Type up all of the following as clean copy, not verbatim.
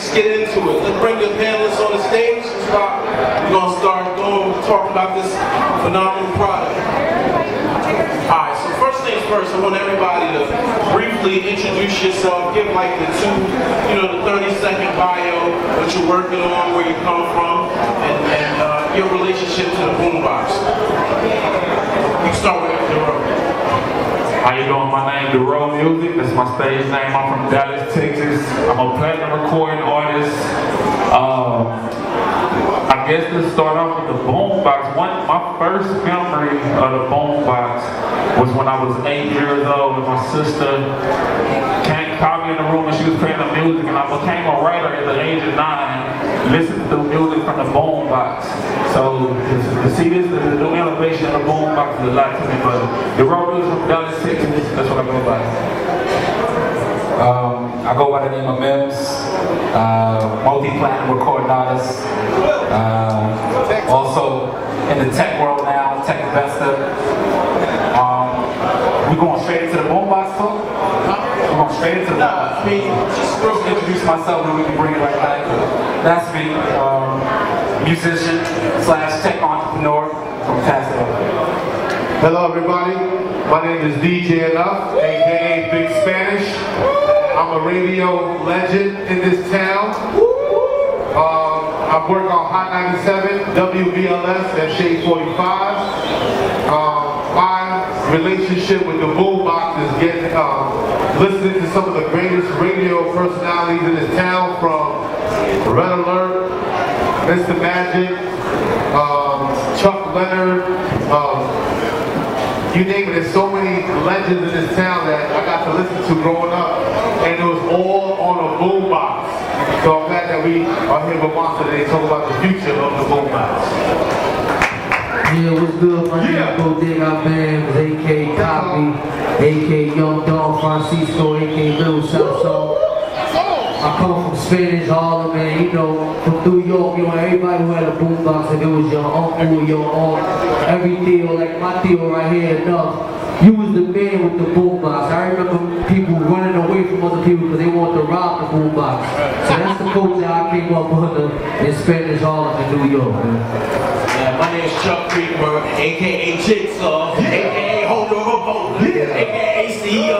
Let's get into it. Let's bring the panelists on the stage. We're going to start talking about this phenomenal product. Alright, so first things first, I want everybody to briefly introduce yourself, give like the 30-second bio, what you're working on, where you come from, and your relationship to the boombox. You can start with DIRO. How you doing? My name is DIRO Music. That's my stage name. I'm from Dallas, Texas. I'm a platinum recording artist. I guess to start off with the boombox. My first memory of the boombox was when I was 8 years old and my sister called me in the room and she was playing the music, and I became a writer at the age of 9, listening to music from the boombox. So to see this, the new innovation of the boombox is a lot to me, but DIRO Music from Dallas, Texas, that's what I go by. I go by the name of Mims, multi-platinum recording artist. Also in the tech world now, tech investor. We going straight into the boombox talk? We're going straight into the boombox. Just introduce myself and we can bring it right back. That's me, musician / tech entrepreneur from Tasco. Hello everybody, my name is DJ Enough, aka Big Spanish. I'm a radio legend in this town. I work on Hot 97, WVLS, and Shade 45. My relationship with the boombox is listening to some of the greatest radio personalities in this town, from Red Alert, Mr. Magic, Chuck Leonard, you name it. There's so many legends in this town that I got to listen to growing up, and it was all on a boombox. So I'm glad that we are here with Monster today to talk about the future of the boombox. Yeah, what's good? My name is Bodega Bams, a.k.a. Copy, a.k.a. Young Don Francisco, a.k.a. Little South Soul. I come from Spanish Harlem, man, from New York, everybody who had a boombox, if it was your uncle or your aunt, every Theo, like my Theo right here, enough, you was the man with the boombox. I remember people running away from other people because they wanted to rob the boombox. So that's the culture I came up under in Spanish Harlem in New York, man. Yeah, my name is Chuck Creeper, a.k.a. Jigsaw, a.k.a. Holder of a Boulder, a.k.a. CEO.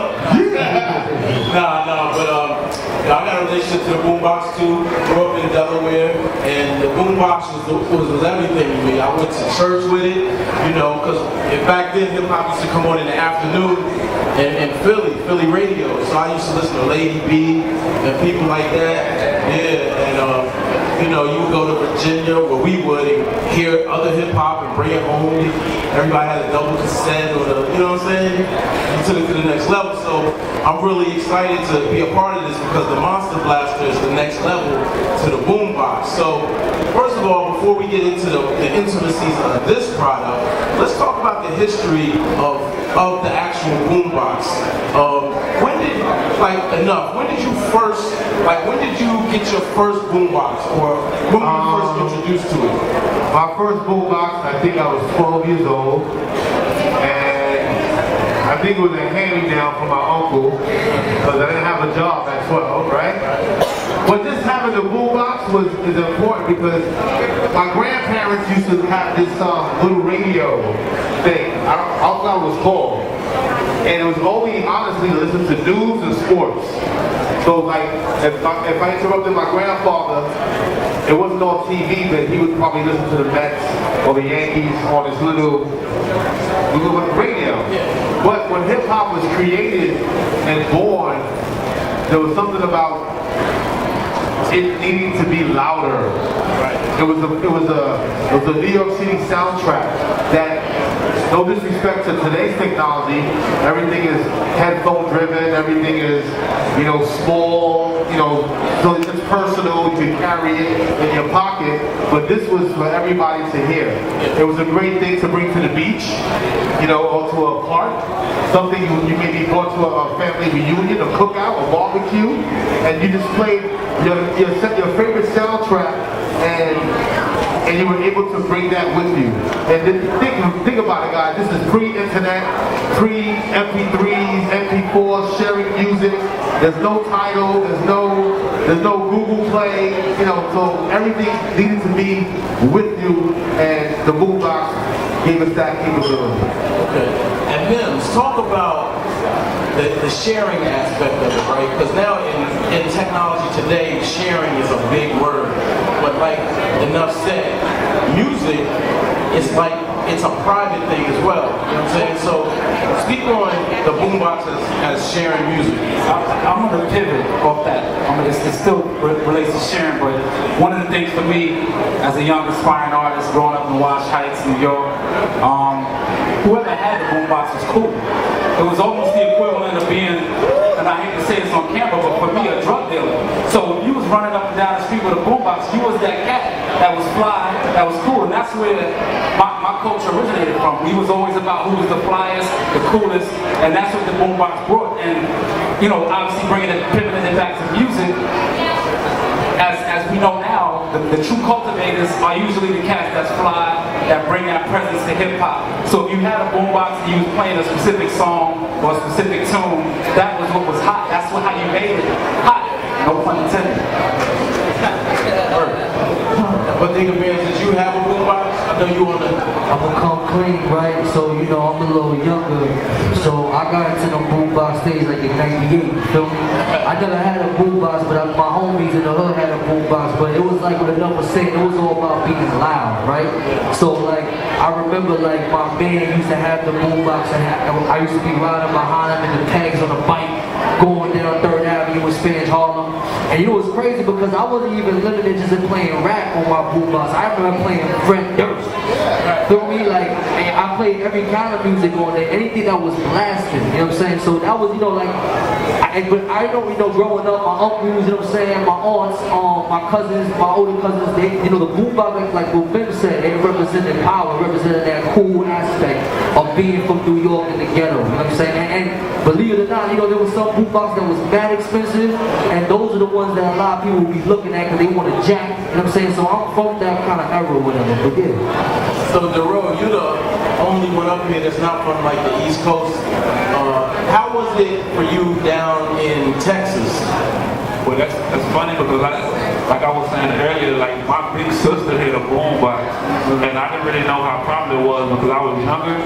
But I got a relationship to the boombox too. Grew up in Delaware, and the boombox was everything to me. I went to church with it, because back then hip hop used to come on in the afternoon in Philly radio. So I used to listen to Lady B and people like that. Yeah, and you would go to Virginia where we would and hear other hip hop and bring it home. Everybody had a double cassette or you know what I'm saying? You took it to the next level. So I'm really excited to be a part of this because the Monster Blaster is the next level to the boombox. So first of all, before we get into the intricacies of this product, let's talk about the history of the actual boombox. When did you get your first boombox, or when were you first introduced to it? My first boombox, I think I was 12 years old, and I think it was a hand-me-down from my uncle, because I didn't have a job at 12, right? But just having the boombox is important because my grandparents used to have this little radio thing. I don't know what it was called. And it was only, honestly, to listen to news and sports. So, like, if I interrupted my grandfather, it wasn't on TV, but he would probably listen to the Mets or the Yankees on his little radio. But when hip hop was created and born, there was something about it needing to be louder. It was a New York City soundtrack that, no disrespect to today's technology, everything is headphone driven, everything is, small, so it's personal, you can carry it in your pocket, but this was for everybody to hear. It was a great thing to bring to the beach, or to a park, something you may be brought to a family reunion, a cookout, a barbecue, and you just played your favorite soundtrack, and you were able to bring that with you. And then think about it, guys. This is pre-internet, pre-MP3s, MP4s, sharing music. There's no title, there's no Google Play, you know, so everything needed to be with you, and the boombox gave us that capability. Okay. And Mims, talk about the sharing aspect of it, right? Because now in technology today, sharing is a big word. But like enough said, music is like, it's a private thing as well. You know what I'm saying? So speak on the boombox as sharing music. I'm going to pivot off that. It still relates to sharing, but one of the things for me, as a young aspiring artist growing up in Wash Heights, New York, whoever had the boombox was cool. It was almost the equivalent of being, and I hate to say this on camera, but for me, a drug dealer. So if you was running up and down the street with a boombox, you was that cat that was fly, that was cool, and that's where my culture originated from. We was always about who was the flyest, the coolest, and that's what the boombox brought. And you know, obviously pivoting it back to music, as we know now, the true cultivators are usually the cats that's fly, that bring that presence to hip hop. So if you had a boombox and you was playing a specific song or a specific tune, that was what was hot. That's how you made it hot. No pun intended. But think of Mims, did you have a boombox? I know you on the... I'm gonna come clean, right? So, you know, I'm a little younger. So I got into the boombox stage like in 98, you feel me? I never had a boombox, but my homies in the hood had a boombox. But it was like what enough was saying, it was all about being loud, right? So like, I remember like my band used to have the boombox, and I used to be riding behind them in the tags on the bike, going down 3rd Avenue in Spanish Harlem. And you know what's crazy, because I wasn't even limited just in playing rap on my boombox. I remember playing Fred Durst. Feel me? Like, I played every kind of music on there, anything that was blasting, you know what I'm saying? So that was, you know, like, but I know, you know, growing up, my uncles, you know what I'm saying, my aunts, my cousins, my older cousins, they, you know, the boombox, like what Ben said, they represented power, represented that cool aspect of being from New York in the ghetto, you know what I'm saying? And believe it or not, you know, there was some boombox that was mad expensive, and those are the ones that a lot of people will be looking at because they want to jack, you know what I'm saying? So I'm from that kind of era with them, but yeah. So DIRO, you're the only one up here that's not from like the East Coast. How was it for you down in Texas? Well, that's funny because like I was saying earlier, like my big sister had a boombox, and I didn't really know how popular it was because I was younger.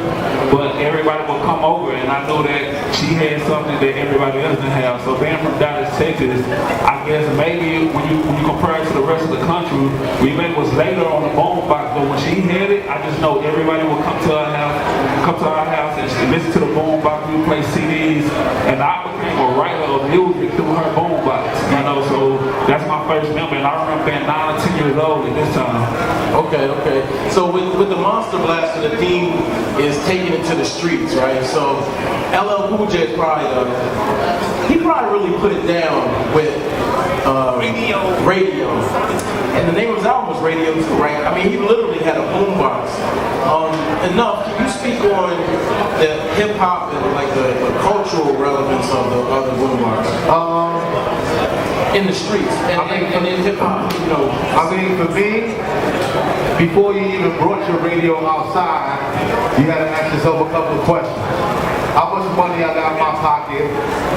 But everybody would come over, and I knew that she had something that everybody else didn't have. So being from Dallas, Texas, I guess maybe when you compare it to the rest of the country, we maybe was later on the boombox. But when she had it, I just know everybody would come to our house and listen to the boombox. We would play CDs, and I became a writer of music through her boombox. You know, so that's my first memory, and I remember being 9 or 10 years old at this time. Okay. So with the Monster Blaster, the theme is taking it to the streets, right? So LL Cool J is probably he probably really put it down with radio. And the name of his album was Radio too, right? I mean, he literally had a boombox. Enough, can you speak on the hip hop and like the cultural relevance of the boombox? In the streets and in hip hop, you know. I mean, for me, before you even brought your radio outside, you had to ask yourself a couple of questions. How much money I got in my pocket?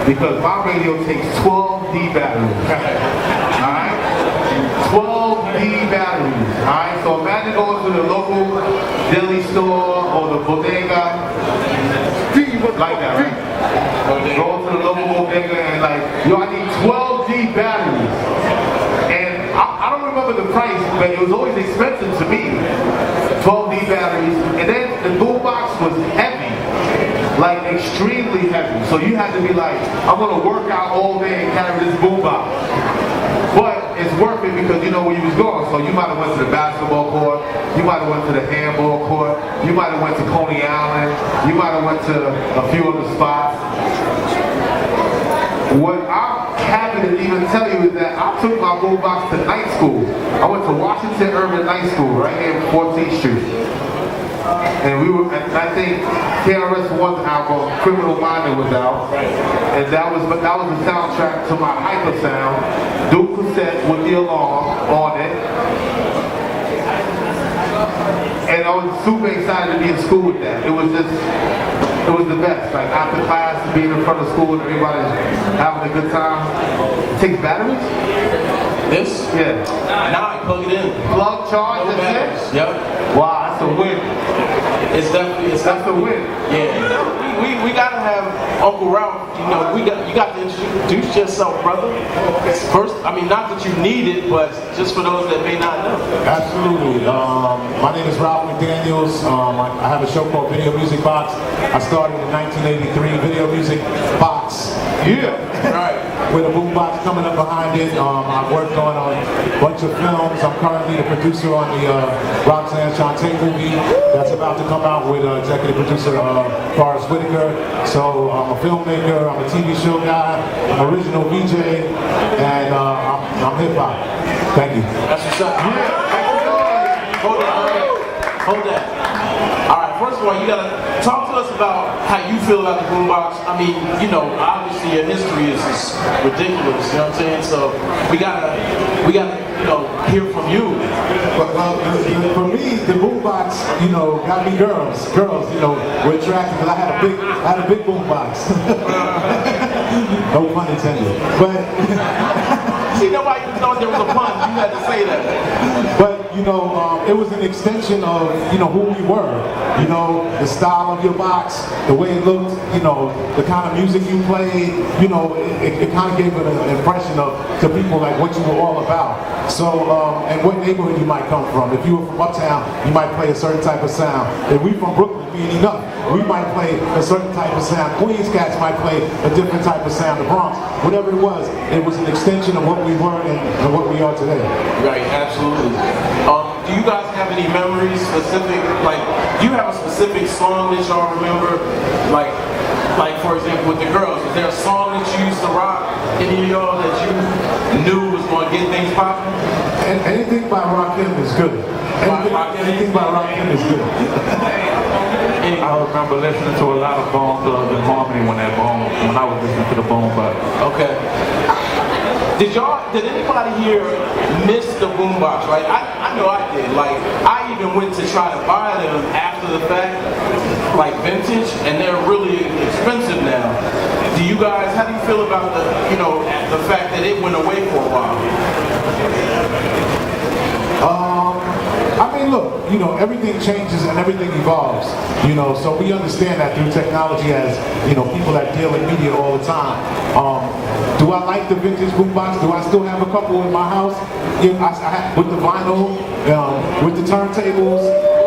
Because my radio takes 12 D batteries. Alright? 12 D batteries. Alright? So imagine going to the local deli store or the bodega. Like that, right? Go to the local bodega and like, yo, I need 12 D batteries. And I don't remember the price, but it was always expensive to me. 12 D batteries. And then the boombox was heavy. Like extremely heavy. So you had to be like, I'm gonna work out all day and carry this boombox. But it's worth it because you know where you was going. So you might have went to the basketball court, you might have went to the handball court, you might have went to Coney Island, you might have went to a few other spots. What I'm happy to even tell you is that I took my boombox to night school. I went to Washington Urban Night School right here on 14th Street. And I think KRS-One's album, Criminal Minded, was out. And that was the soundtrack to my Hyper Sound. Dual cassette with the alarm on it. And I was super excited to be in school with that. It was the best. Like after class, being in front of school and everybody's having a good time. It takes batteries? This? Yeah. Now I plug it in. Plug, charge, No that's batteries. it? Yep. Wow, that's a win. It's definitely, That's a win. yeah. We gotta have Uncle Ralph. You know, you got to introduce yourself, brother. First, I mean, not that you need it, but just for those that may not know. Absolutely. My name is Ralph McDaniels. I have a show called Video Music Box. I started in 1983. Video Music Box. Yeah. Right. With a boombox coming up behind it. I've worked on a bunch of films. I'm currently the producer on the Roxanne Shante movie that's about to come out with executive producer Forrest Whitaker. So I'm a filmmaker, I'm a TV show guy, I'm an original VJ, and I'm hip-hop. Thank you. That's what's up. Hold that. All right, first of all, you gotta talk to us about how you feel about the boombox. I mean, you know, obviously your history is just ridiculous, you know what I'm saying? So we gotta, you know, hear from you. But for me, the boombox, you know, got me girls. Girls, you know, were attracted because I had a big boombox. No pun intended. But See, nobody even thought there was a pun. You had to say that. But, you know, it was an extension of, you know, who we were. You know, the style of your box, the way it looked, you know, the kind of music you played, you know, it kind of gave it an impression to people like what you were all about. So, and what neighborhood you might come from. If you were from Uptown, you might play a certain type of sound. If we from Brooklyn, being enough, we might play a certain type of sound. Queens cats might play a different type of sound. The Bronx, whatever it was an extension of what we were and what we are today. Right, absolutely. Do you guys have any memories specific, like, do you have a specific song that y'all remember? Like for example, with the girls, is there a song that you used to rock, any of y'all that you knew was going to get things popping? And anything by Rakim is good. Anything by Rakim is good. I remember listening to a lot of Bone Thugs and Harmony when I was listening to the Bone Box. Okay. Did anybody here miss the boombox? Like, I know I did. Like, I even went to try to buy them after the fact, like vintage, and they're really expensive now. Do you guys, how do you feel about the fact that it went away for a while? I mean, look, you know, everything changes and everything evolves, you know, so we understand that through technology as, you know, people that deal in media all the time. Do I like the vintage boombox? Do I still have a couple in my house? Yeah, with the vinyl, with the turntables?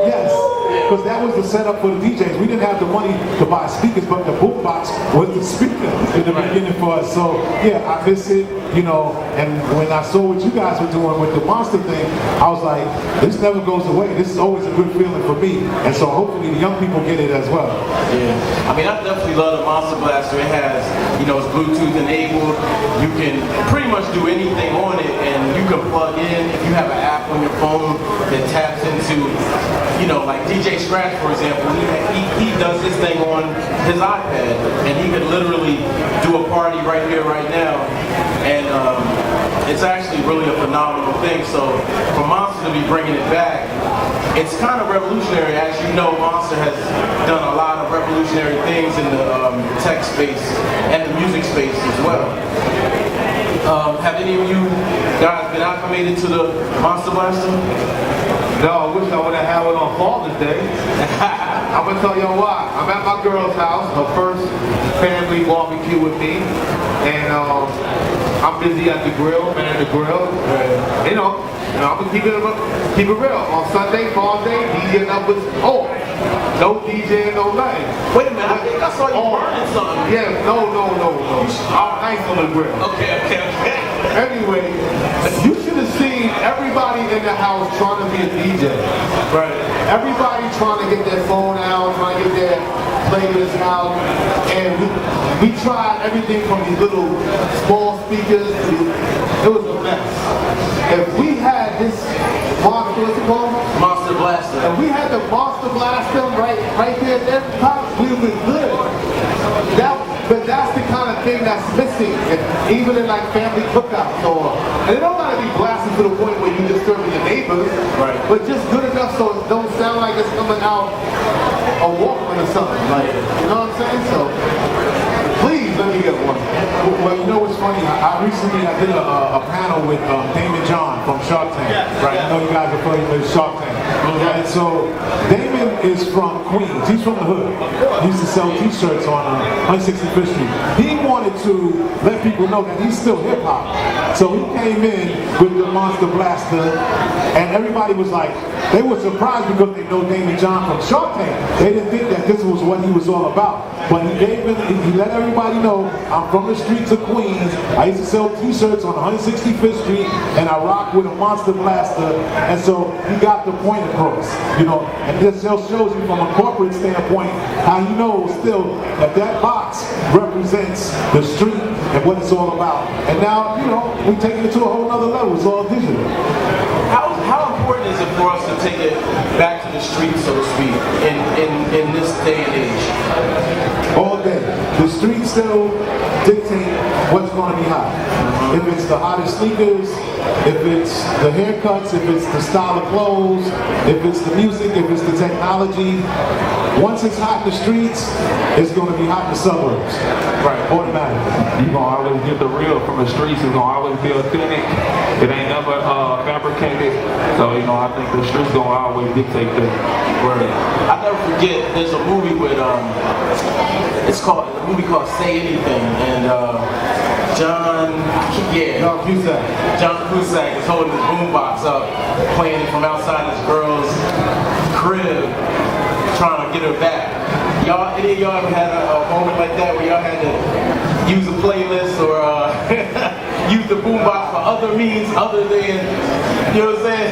Yes. Because that was the setup for the DJs. We didn't have the money to buy speakers, but the boombox was the speaker in the beginning for us. So yeah, I miss it, you know. And when I saw what you guys were doing with the monster thing, I was like, this never goes away. This is always a good feeling for me. And so hopefully the young people get it as well. Yeah, I mean, I definitely love the Monster Blaster. It has, you know, it's Bluetooth enabled. You can pretty much do anything on it, and you can plug in. If you have an app on your phone that taps into, you know, like DJ Scratch, for example, he does this thing on his iPad, and he could literally do a party right here, right now, and it's actually really a phenomenal thing. So for Monster to be bringing it back, it's kind of revolutionary. As you know, Monster has done a lot of revolutionary things in the tech space and the music space as well. Have any of you guys been acclimated to the Monster Blaster? No, I wish I would have had one on Father's Day. I'm gonna tell y'all why. I'm at my girl's house, her first family barbecue with me, and I'm busy at the grill, man, the grill. You know, I'm gonna keep it real. On Sunday, Father's Day, DJ numbers off. No DJ, no nothing. Wait a minute, I think I saw you burning something. Yeah, no. I'm nice on the grill. Okay. Anyway, you should have seen everybody in the house trying to be a DJ. Right. Everybody trying to get their phone out, trying to get their playlist out. And we tried everything from these little small speakers. It was a mess. If we had this monster, what's it called? Monster Blaster. If we had the Monster Blaster right there at the top, we would be good. But that's the kind of thing that's missing, even in like family cookouts and it don't gotta be blasting to the point where you're disturbing your neighbors, right? But just good enough so it don't sound like it's coming out a Walkman or something, like, you know what I'm saying? So, please let me get one. Well, you know what's funny? I recently did a panel with Damon John from Shark Tank. Right? I know you guys are familiar with Shark Tank. And so Damon is from Queens. He's from the hood. He used to sell T-shirts on 165th Street. He wanted to let people know that he's still hip hop. So he came in with the Monster Blaster, and everybody was like, they were surprised because they know Damon John from Shark Tank. They didn't think that this was what he was all about. But he let everybody know, I'm from the streets of Queens. I used to sell T-shirts on 165th Street, and I rock with a Monster Blaster. And so he got the point across, you know. And this just shows you from a corporate standpoint how you know still that that box represents the street and what it's all about. And now, you know, we're taking it to a whole nother level. It's all digital. How important is it for us to take it back to the streets, so to speak, in this day and age? All day. The streets still dictate what's going to be hot. If it's the hottest sneakers, if it's the haircuts, if it's the style of clothes, if it's the music, if it's the technology. Once it's hot in the streets, it's going to be hot in the suburbs. Right, automatically. You're going to always get the real from the streets. It's going to always be authentic. It ain't never fabricated. So, you know, I think the streets going to always dictate the word. I'll never forget, there's a movie with, it's called, a movie called Say Anything, and John Cusack is holding his boombox up, playing it from outside his girl's crib, trying to get her back. Any of y'all ever had a moment like that where y'all had to use a playlist or use the boombox for other means other than, you know what I'm saying?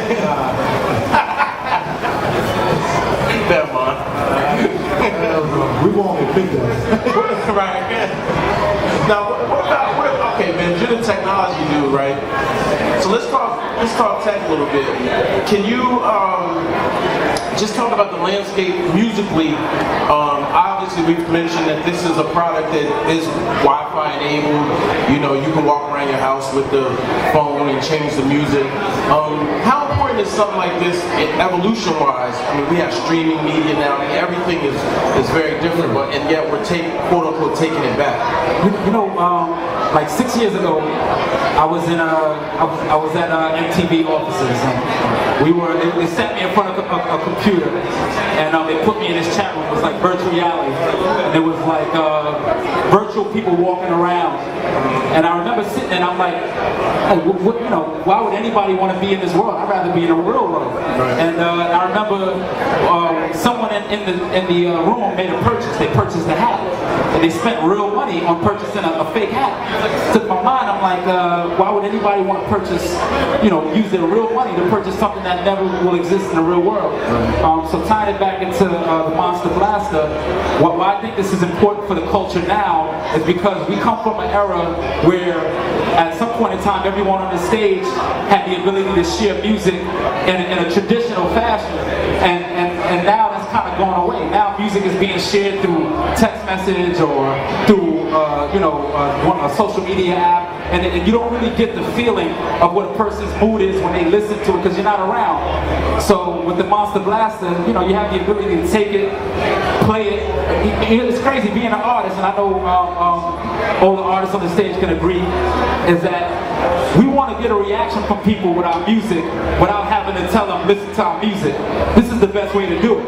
Never mind. We won't get picked up. Right. Now, okay, man, you're the technology dude, right? So let's talk tech a little bit. Can you just talk about the landscape musically? Obviously, we've mentioned that this is a product that is Wi-Fi enabled. You know, you can walk around your house with the phone and change the music. How important is something like this evolution-wise? I mean, we have streaming media now. I mean, everything is very different, and yet we're quote unquote taking it back. You know, like 6 years ago, I was at MTV offices, and they sat me in front of a computer, and they put me in this chat room. It was like virtual reality, and it was like virtual people walking around. And I remember sitting there, and I'm like, hey, you know, why would anybody want to be in this world? I'd rather be in a real world. Right. And I remember someone in the room made a purchase. They purchased a hat, and they spent real money on purchasing a fake hat. To my mind, I'm like, why would anybody want to purchase, you know, use their real money to purchase something that never will exist in the real world? So tying it back into the Monster Blaster, why I think this is important for the culture now is because we come from an era where at some point in time everyone on the stage had the ability to share music in a traditional fashion, and now that's kind of gone away. Now music is being shared through text message or through a social media app, and you don't really get the feeling of what a person's mood is when they listen to it because you're not around. So with the Monster Blaster, you know, you have the ability to take it, play it. It's crazy being an artist, and I know all the artists on the stage can agree, is that we want to get a reaction from people with our music without having to tell them, listen to our music. This is the best way to do it.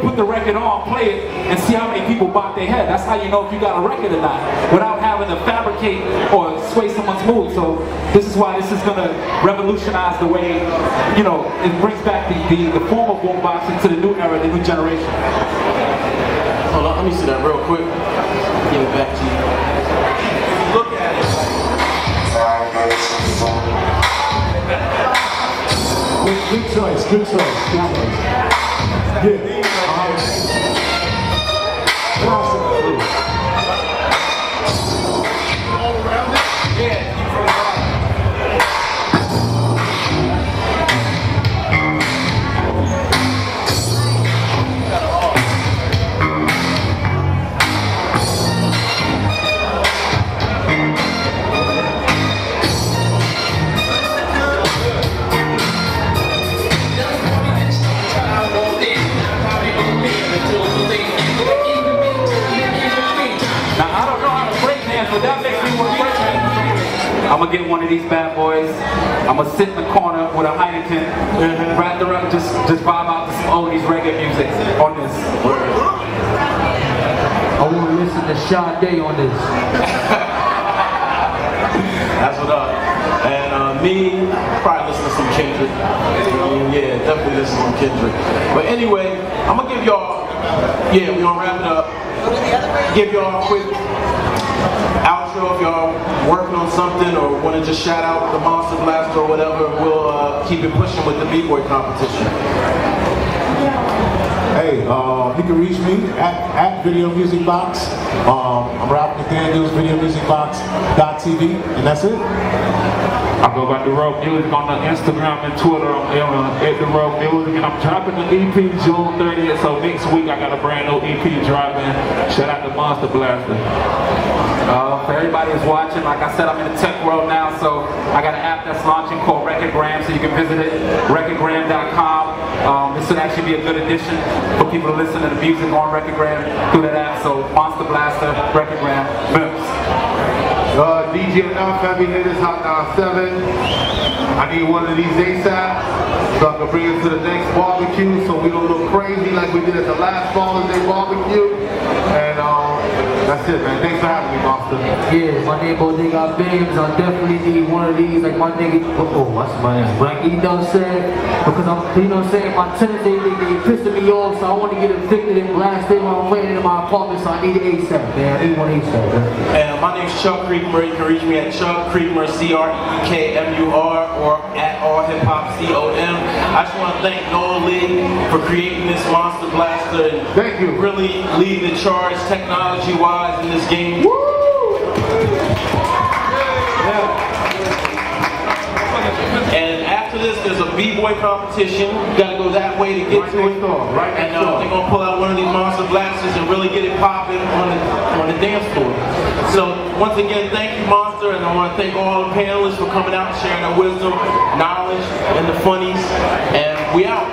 Put the record on, play it, and see how many people bop their head. That's how you know if you got a record or not, without having to fabricate or sway someone's mood. So this is why this is going to revolutionize the way, you know, it brings back the form of boombox into the new era, the new generation. Hold on, let me see that real quick. Give it back to you. Look at it. Good choice, good choice. Yeah. All around it? Yeah. I'm gonna get one of these bad boys. I'm gonna sit in the corner with a Heineken, wrapped around, just vibe out to some oldies reggae music on this. I want to listen to Sade on this. That's what up. And me, probably listen to some Kendrick. Yeah, definitely listen to some Kendrick. But anyway, I'm gonna give y'all, we're gonna wrap it up. Give y'all a quick outro if y'all working on something or want to just shout out the Monster Blaster or whatever. We'll keep it pushing with the B-Boy competition. Hey, you can reach me at Video Music Box. I'm Ralph McDaniels, VideoMusicBox.tv, and that's it. I go by DIRadioCast on the Instagram and Twitter. I'm at DIRadioCast, and I'm dropping the EP June 30th. So next week I got a brand new EP dropping. Shout out to Monster Blaster. For everybody who's watching, like I said, I'm in the tech world now, so I got an app that's launching called Recordgram, so you can visit it, recordgram.com. This would actually be a good addition for people to listen to the music on Recordgram through that app. So Monster Blaster, Recordgram, Mims. DJ Enough, Heavy Hitters, Hot 97. I need one of these ASAP so I can bring it to the next barbecue so we don't look crazy like we did at the last Father's Day barbecue. And that's it, man. Thanks for having me, Monster. Yeah, my name Bodega Babes. I definitely need one of these. Like my nigga, what's my name? Like you know what I'm saying? Because I'm, you know what I'm saying? My tenants, they pissing me off, so I want to get evicted and blasted while I'm waiting in my apartment, so I need it ASAP, man. I need one ASAP, man. And my name's Chuck Creekmur. You can reach me at Chuck Creekmur, CREEKMUR, or at AllHipHopCOM. I just want to thank Noah Lee for creating this Monster Blaster and Thank you. really leading the charge technology-wise in this game. Woo! And after this, there's a B-Boy competition. You gotta go that way to get to it. Right And next door. they're gonna pull out one of these Monster Blasters and really get it popping on the dance floor. So once again, thank you, Monster, and I want to thank all the panelists for coming out and sharing their wisdom, knowledge, and the funnies. And we out.